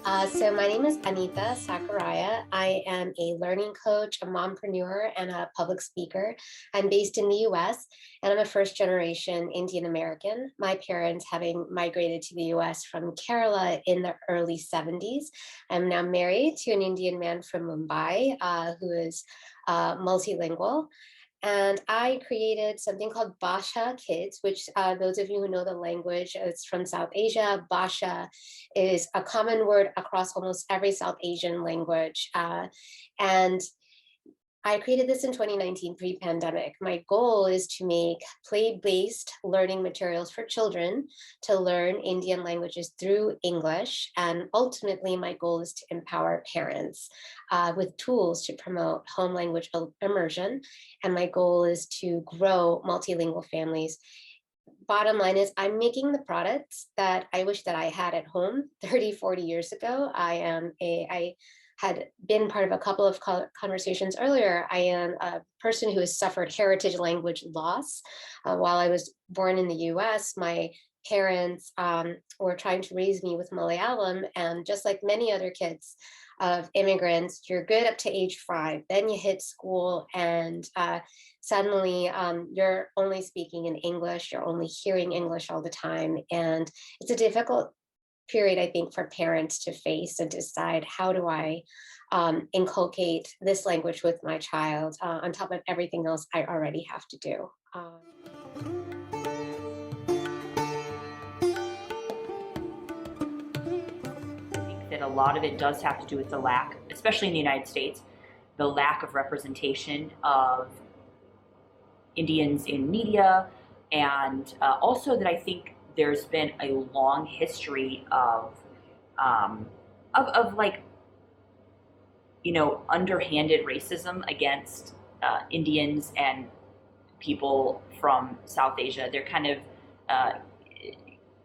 So my name is Anita Sachariah. I am a learning coach, a mompreneur, and a public speaker. I'm based in the US, and I'm a first generation Indian American, my parents having migrated to the US from Kerala in the early 70s. I'm now married to an Indian man from Mumbai who is multilingual. And I created something called Bhasha Kids, which those of you who know the language, it's from South Asia. Bhasha is a common word across almost every South Asian language. And I created this in 2019, pre-pandemic. My goal is to make play-based learning materials for children to learn Indian languages through English. And ultimately, my goal is to empower parents with tools to promote home language immersion. And my goal is to grow multilingual families. Bottom line is I'm making the products that I wish that I had at home 30, 40 years ago. I had been part of a couple of conversations earlier. I am a person who has suffered heritage language loss. While I was born in the US, my parents were trying to raise me with Malayalam, and just like many other kids of immigrants, you're good up to age 5, then you hit school and suddenly you're only speaking in English, you're only hearing English all the time. And it's a difficult period, I think, for parents to face and decide, how do I inculcate this language with my child on top of everything else I already have to do. I think that a lot of it does have to do with the lack, especially in the United States, the lack of representation of Indians in media, and also that I think there's been a long history of like, you know, underhanded racism against Indians and people from South Asia. They're kind of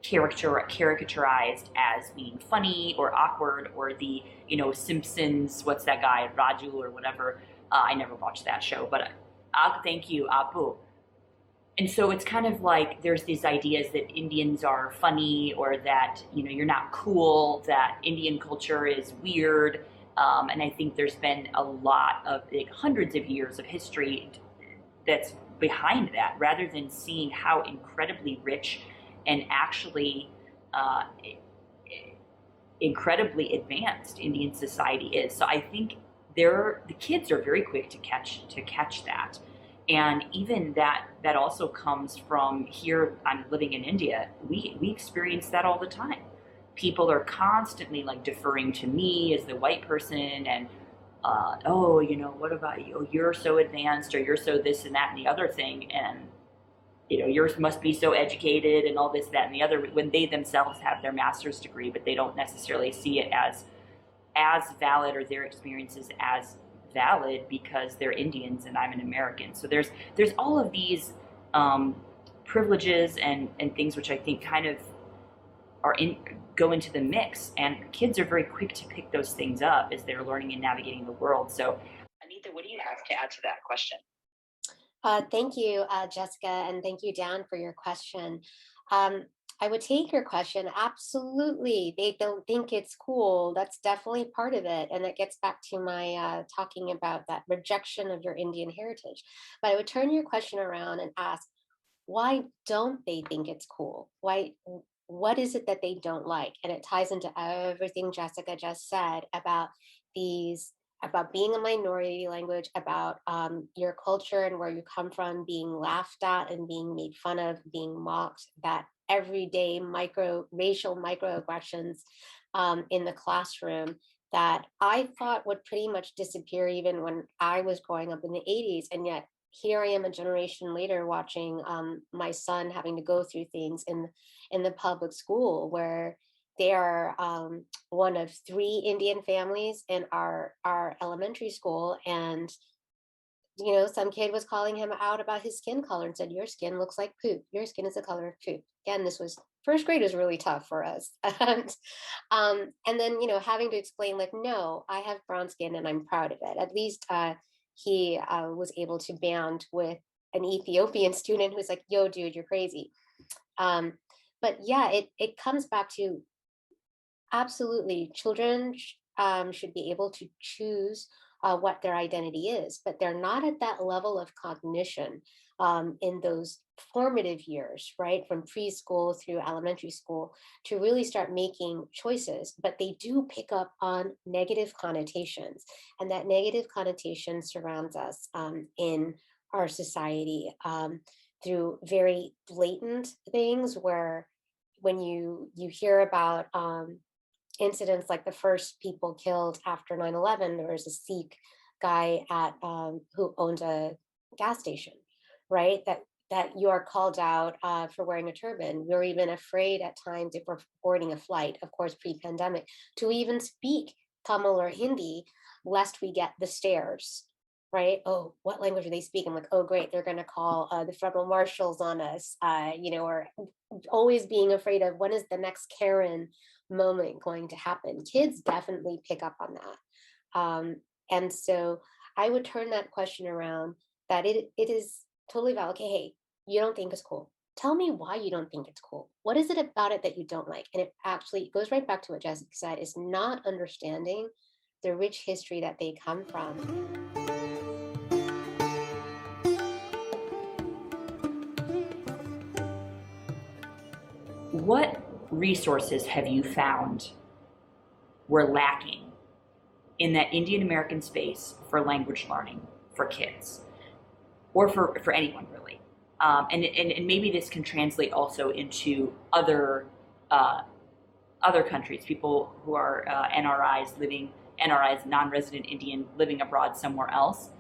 caricaturized as being funny or awkward, or the, you know, Simpsons, what's that guy, Raju or whatever. I never watched that show, but thank you, Apu. And so it's kind of like there's these ideas that Indians are funny, or that, you know, you're not cool, that Indian culture is weird. And I think there's been a lot of, like, hundreds of years of history that's behind that, rather than seeing how incredibly rich and actually incredibly advanced Indian society is. So I think the kids are very quick to catch that. And even that also comes from here. I'm living in India. We experience that all the time. People are constantly like deferring to me as the white person, and oh, you know, what about you? Oh, you're so advanced, or you're so this and that and the other thing, and you know, yours must be so educated and all this, that, and the other, when they themselves have their master's degree, but they don't necessarily see it as valid, or their experiences as valid, because they're Indians and I'm an American. So there's all of these privileges and things which I think kind of go into the mix, and kids are very quick to pick those things up as they're learning and navigating the world. So, Anita, what do you have to add to that question? Thank you, Jessica, and thank you, Dan, for your question. I would take your question. Absolutely. They don't think it's cool. That's definitely part of it. And it gets back to my talking about that rejection of your Indian heritage. But I would turn your question around and ask, why don't they think it's cool? What is it that they don't like? And it ties into everything Jessica just said about being a minority language, about your culture and where you come from being laughed at and being made fun of, being mocked, that everyday racial microaggressions in the classroom that I thought would pretty much disappear even when I was growing up in the 80s. And yet here I am a generation later watching my son having to go through things in the public school, where they are one of 3 Indian families in our elementary school. And, you know, some kid was calling him out about his skin color and said, your skin looks like poop. Your skin is the color of poop. Again, this was first grade, was really tough for us. And then, you know, having to explain, like, no, I have brown skin and I'm proud of it. At least he was able to band with an Ethiopian student who's like, yo, dude, you're crazy. But yeah, it comes back to, Absolutely. Children should be able to choose what their identity is, but they're not at that level of cognition in those formative years, right? From preschool through elementary school to really start making choices. But they do pick up on negative connotations, and that negative connotation surrounds us in our society through very blatant things where when you hear about incidents like the first people killed after 9/11, there was a Sikh guy at who owns a gas station, right? That you are called out for wearing a turban. We're even afraid at times if we're boarding a flight, of course, pre-pandemic, to even speak Tamil or Hindi, lest we get the stares, right? Oh, what language are they speaking? I'm like, oh, great, they're going to call the federal marshals on us, or always being afraid of when is the next Karen moment going to happen. Kids definitely pick up on that. And so I would turn that question around that it is totally valid. Okay, hey, you don't think it's cool. Tell me why you don't think it's cool. What is it about it that you don't like? And it actually goes right back to what Jessica said, is not understanding the rich history that they come from. What resources have you found were lacking in that Indian American space for language learning for kids, or for anyone really? And maybe this can translate also into other countries, people who are NRIs, non-resident Indian, living abroad somewhere else.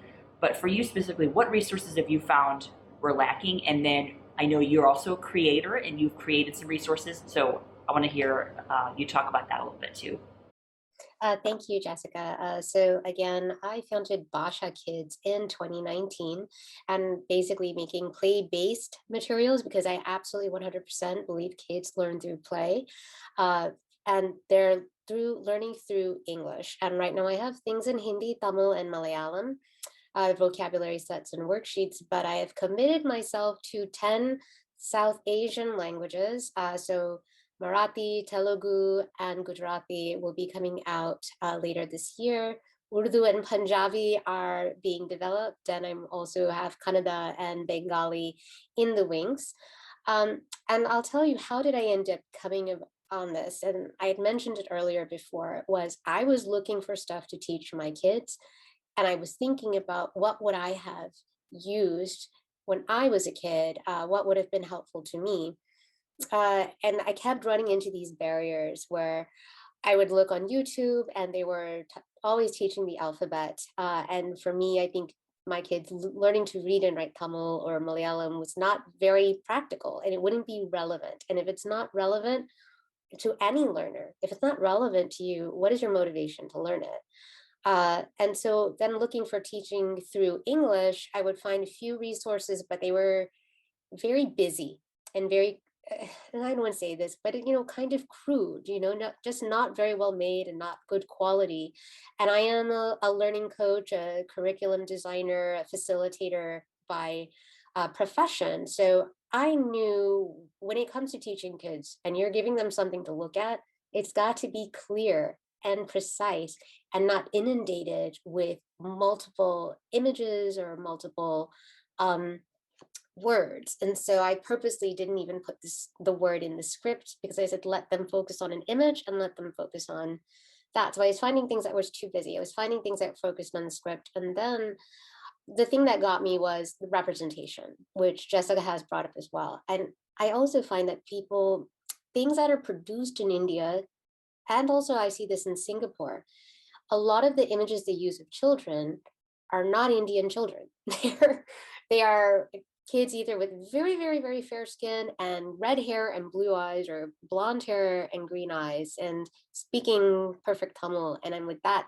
But for you specifically, what resources have you found were lacking? And then I know you're also a creator and you've created some resources. So I want to hear you talk about that a little bit too. Thank you, Jessica. So again, I founded Bhasha Kids in 2019 and basically making play-based materials because I absolutely 100% believe kids learn through play. And they're through learning through English. And right now I have things in Hindi, Tamil, and Malayalam, vocabulary sets and worksheets, but I have committed myself to 10 South Asian languages. So Marathi, Telugu, and Gujarati will be coming out later this year. Urdu and Punjabi are being developed, and I'm also have Kannada and Bengali in the wings. And I'll tell you, how did I end up coming on this? And I had mentioned it earlier before, was I was looking for stuff to teach my kids, and I was thinking about what would I have used when I was a kid, what would have been helpful to me. And I kept running into these barriers where I would look on YouTube and they were always teaching the alphabet. And for me, I think my kids learning to read and write Tamil or Malayalam was not very practical and it wouldn't be relevant. And if it's not relevant to any learner, if it's not relevant to you, what is your motivation to learn it? And so then looking for teaching through English, I would find a few resources, but they were very busy and very, and I don't want to say this, but kind of crude, not very well made and not good quality. And I am a learning coach, a curriculum designer, a facilitator by profession. So I knew when it comes to teaching kids and you're giving them something to look at, it's got to be clear and precise and not inundated with multiple images or multiple words. And so I purposely didn't even put the word in the script because I said, let them focus on an image and let them focus on that. So I was finding things that was too busy. I was finding things that focused on the script. And then the thing that got me was the representation, which Jessica has brought up as well. And I also find that things that are produced in India, and also I see this in Singapore, a lot of the images they use of children are not Indian children. They are kids either with very, very, very fair skin and red hair and blue eyes, or blonde hair and green eyes, and speaking perfect Tamil. And I'm with that.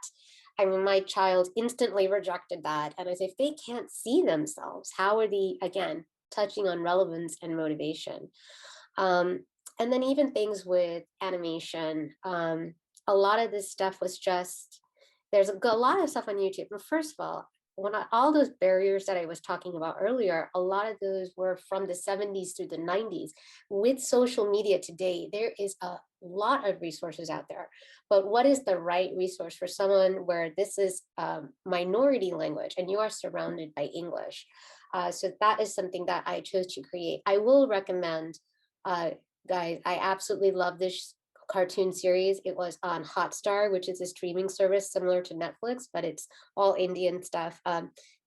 I mean, my child instantly rejected that. And I say, if they can't see themselves, how are they, again, touching on relevance and motivation? And then even things with animation, a lot of this stuff was just, there's a lot of stuff on YouTube. But first of all, all those barriers that I was talking about earlier, a lot of those were from the 70s through the 90s. With social media today, there is a lot of resources out there, but what is the right resource for someone where this is minority language and you are surrounded by English? So that is something that I chose to create. I will recommend, uh, guys, I absolutely love this cartoon series. It was on Hotstar, which is a streaming service similar to Netflix, but it's all Indian stuff.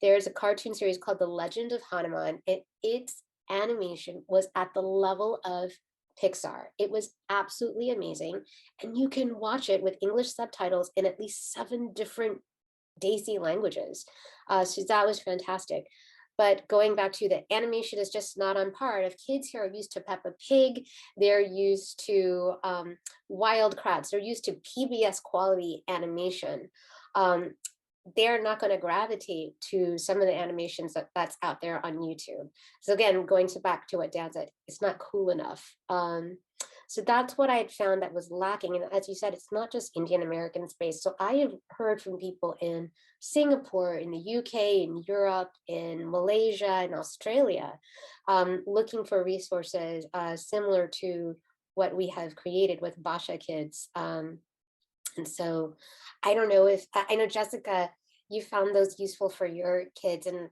There's a cartoon series called The Legend of Hanuman. Its animation was at the level of Pixar. It was absolutely amazing. And you can watch it with English subtitles in at least 7 different Desi languages. So that was fantastic. But going back to the animation is just not on par. If kids here are used to Peppa Pig, they're used to Wild Kratts, they're used to PBS quality animation. Um, they're not going to gravitate to some of the animations that's out there on YouTube. So again, going back to what Dan said, it's not cool enough. So that's what I had found that was lacking. And as you said, it's not just Indian American space. So I have heard from people in Singapore, in the UK, in Europe, in Malaysia, in Australia, looking for resources similar to what we have created with Bhasha Kids. And so I don't know if, I know Jessica, you found those useful for your kids. And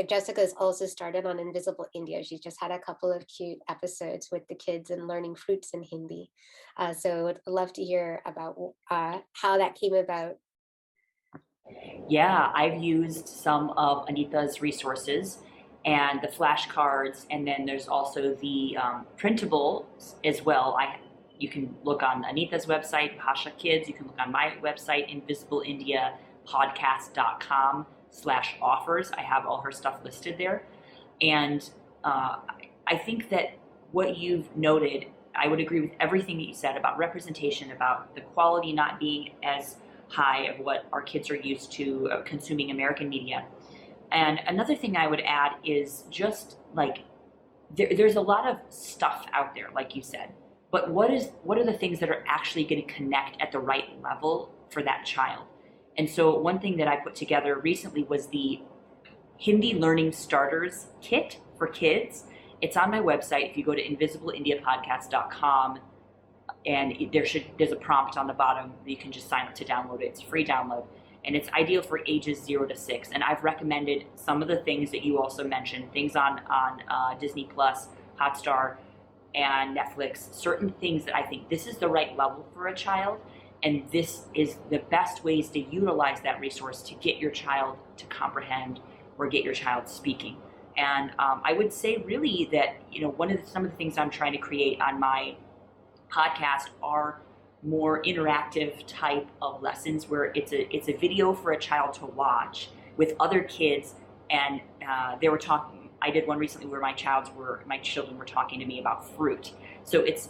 Jessica's also started on Invisible India. She's just had a couple of cute episodes with the kids and learning fruits in Hindi. So I'd love to hear about how that came about. Yeah, I've used some of Anita's resources and the flashcards, and then there's also the printables as well. You can look on Anita's website, Bhasha Kids. You can look on my website, invisibleindiapodcast.com/offers. I have all her stuff listed there. And I think that what you've noted, I would agree with everything that you said about representation, about the quality not being as high of what our kids are used to consuming American media. And another thing I would add is just like there's a lot of stuff out there, like you said, but what are the things that are actually going to connect at the right level for that child? And so one thing that I put together recently was the Hindi Learning Starters Kit for kids. It's on my website. If you go to invisibleindiapodcast.com, and there's a prompt on the bottom that you can just sign up to download it. It's a free download, and it's ideal for ages 0 to 6. And I've recommended some of the things that you also mentioned, things on Disney Plus, Hotstar, and Netflix, certain things that I think this is the right level for a child, and this is the best ways to utilize that resource to get your child to comprehend or get your child speaking. And I would say really that, some of the things I'm trying to create on my podcast are more interactive type of lessons where it's a video for a child to watch with other kids, and they were talking. I did one recently where my children were talking to me about fruit. So it's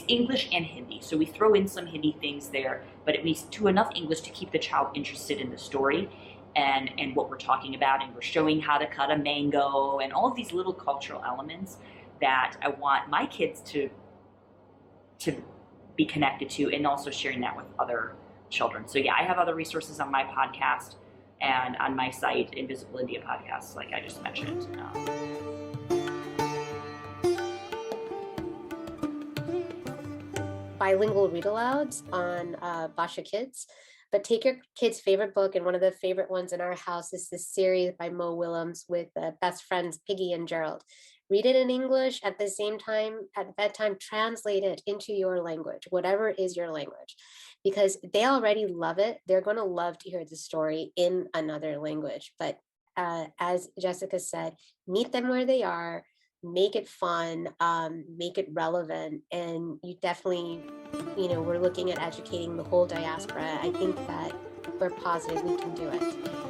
English and Hindi. So we throw in some Hindi things there, but at least to enough English to keep the child interested in the story and what we're talking about, and we're showing how to cut a mango and all of these little cultural elements that I want my kids to be connected to, and also sharing that with other children. So yeah, I have other resources on my podcast and on my site, Invisible India Podcasts, like I just mentioned. Bilingual read-alouds on Bhasha Kids. But take your kid's favorite book, and one of the favorite ones in our house is this series by Mo Willems with best friends Piggy and Gerald. Read it in English at the same time, at bedtime, translate it into your language, whatever is your language, because they already love it. They're going to love to hear the story in another language. But as Jessica said, meet them where they are, make it fun, make it relevant. And you definitely, we're looking at educating the whole diaspora. I think that we're positive we can do it.